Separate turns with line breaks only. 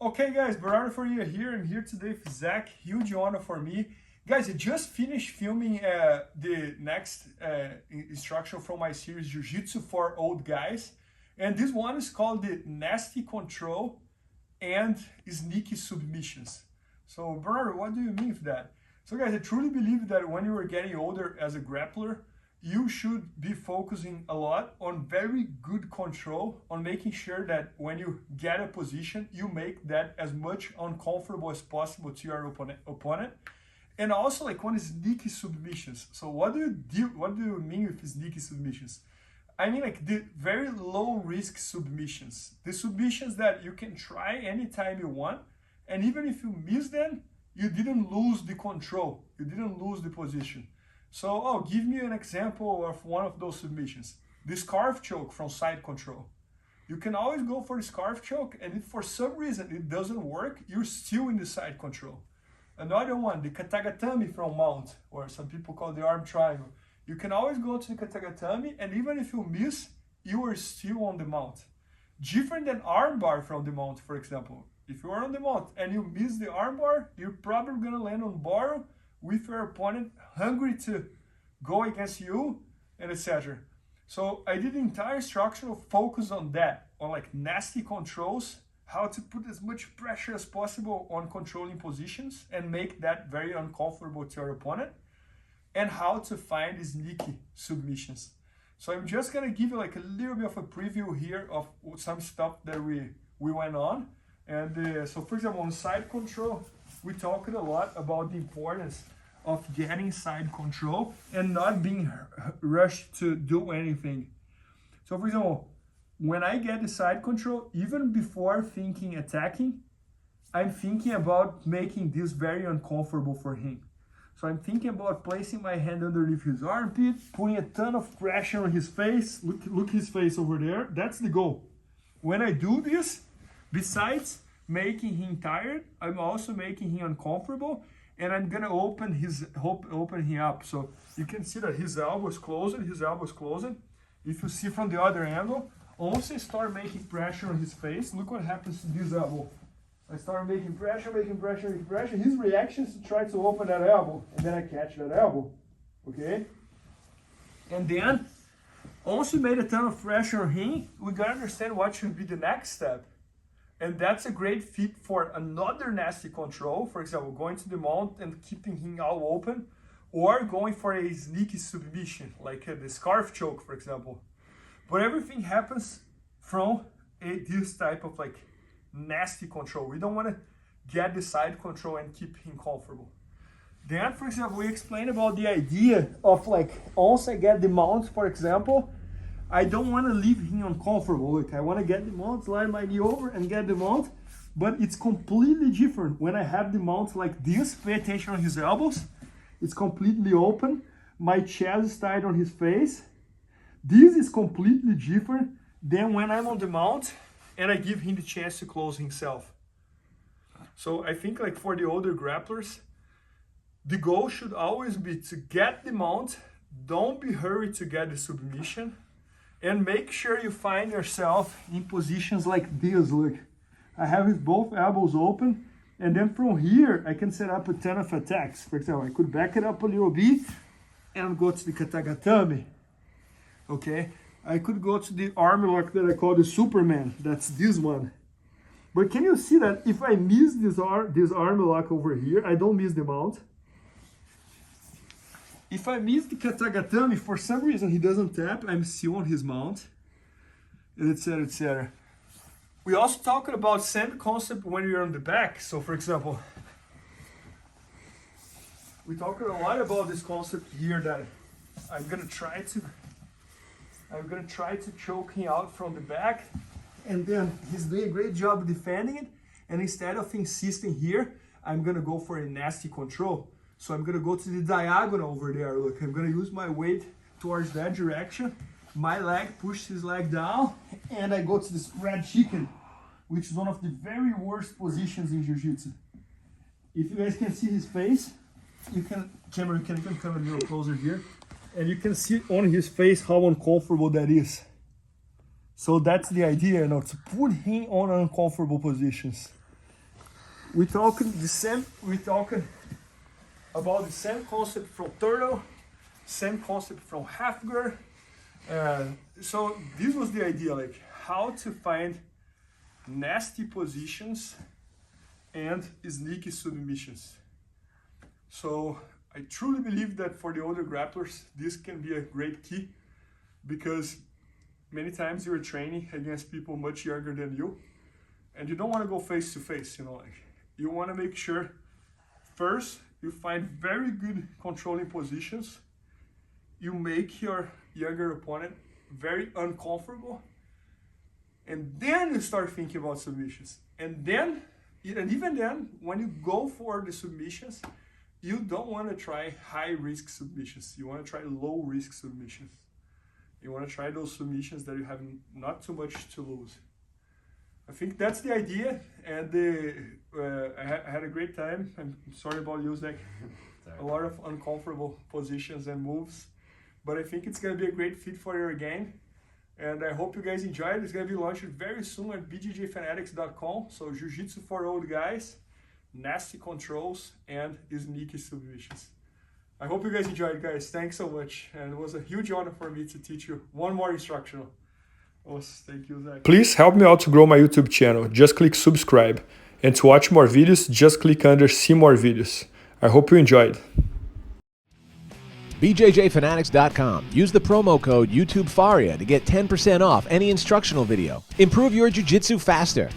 Okay guys, Bernardo Faria here. I'm here today with Zach. Huge honor for me. Guys, I just finished filming the next instruction from my series Jiu-Jitsu for Old Guys. And this one is called the Nasty Control and Sneaky Submissions. So Bernardo, what do you mean with that? So guys, I truly believe that when you are getting older as a grappler, you should be focusing a lot on very good control, on making sure that when you get a position, you make that as much uncomfortable as possible to your opponent. And also like on sneaky submissions. So what do you mean with sneaky submissions? I mean like the very low risk submissions. The submissions that you can try anytime you want, and even if you miss them, you didn't lose the control, you didn't lose the position. So, give me an example of one of those submissions. The scarf choke from side control. You can always go for the scarf choke, and if for some reason it doesn't work, you're still in the side control. Another one, the katagatame from mount, or some people call the arm triangle. You can always go to the katagatame, and even if you miss, you are still on the mount. Different than arm bar from the mount, for example. If you are on the mount and you miss the arm bar, you're probably gonna land on borrow, with your opponent hungry to go against you, and etc. So I did the entire instructional focus on that, on like nasty controls, how to put as much pressure as possible on controlling positions and make that very uncomfortable to your opponent, and how to find sneaky submissions. So I'm just gonna give you like a little bit of a preview here of some stuff that we went on. And so for example, on side control, we talked a lot about the importance of getting side control and not being rushed to do anything. So for example, when I get the side control, even before thinking attacking, I'm thinking about making this very uncomfortable for him. So I'm thinking about placing my hand underneath his armpit, putting a ton of pressure on his face. Look his face over there. That's the goal. When I do this, besides making him tired, I'm also making him uncomfortable, and I'm gonna open him up. So you can see that his elbow is closing, If you see from the other angle, once I start making pressure on his face, look what happens to this elbow. I start making pressure. His reaction is to try to open that elbow, and then I catch that elbow, okay? And then, once we made a ton of pressure on him, we gotta understand what should be the next step. And that's a great fit for another nasty control, for example, going to the mount and keeping him all open, or going for a sneaky submission, like the scarf choke, for example. But everything happens from this type of like nasty control. We don't want to get the side control and keep him comfortable. Then, for example, we explained about the idea of like, once I get the mount, for example, I don't want to leave him uncomfortable. Look, I want to get the mount, slide my knee over and get the mount, but it's completely different when I have the mount like this. Pay attention on his elbows. It's completely open. My chest is tied on his face. This is completely different than when I'm on the mount and I give him the chance to close himself. So I think like for the older grapplers, the goal should always be to get the mount, don't be hurried to get the submission, and make sure you find yourself in positions like this. Look, I have his both elbows open, and then from here I can set up a ton of attacks. For example, I could back it up a little bit and go to the katagatame. Okay, I could go to the arm lock that I call the Superman. That's this one. But can you see that if I miss this arm lock over here, I don't miss the mount. If I miss the katagatame, for some reason he doesn't tap, I'm still on his mount, etc., etc. We also talked about same concept when you're on the back. So for example, we talked a lot about this concept here that I'm gonna try to choke him out from the back, and then he's doing a great job defending it, and instead of insisting here, I'm gonna go for a nasty control. So I'm gonna go to the diagonal over there. Look, I'm gonna use my weight towards that direction. My leg pushes his leg down, and I go to the spread chicken, which is one of the very worst positions in Jiu-Jitsu. If you guys can see his face, you can come a little closer here, and you can see on his face how uncomfortable that is. So that's the idea, to put him on uncomfortable positions. we're talking about the same concept from turtle, same concept from half guard. So this was the idea, like how to find nasty positions and sneaky submissions. So I truly believe that for the older grapplers, this can be a great key, because many times you're training against people much younger than you, and you don't want to go face to face, you know, like you want to make sure first you find very good controlling positions, you make your younger opponent very uncomfortable, and then you start thinking about submissions. And even then, when you go for the submissions, you don't want to try high risk submissions. You want to try low risk submissions. You want to try those submissions that you have not too much to lose. I think that's the idea, and I had a great time. I'm sorry about using a lot of uncomfortable positions and moves, but I think it's going to be a great fit for your game, and I hope you guys enjoy it. It's going to be launched very soon at IBJJFanatics.com. So Jiu-Jitsu for old guys, nasty controls, and sneaky submissions. I hope you guys enjoyed, guys. Thanks so much, and it was a huge honor for me to teach you one more instructional. Thank you, Zach. Please help me out to grow my YouTube channel. Just click subscribe. And to watch more videos, just click under see more videos. I hope you enjoyed.
IBJJFanatics.com. Use the promo code YouTube Faria to get 10% off any instructional video. Improve your jiu-jitsu faster.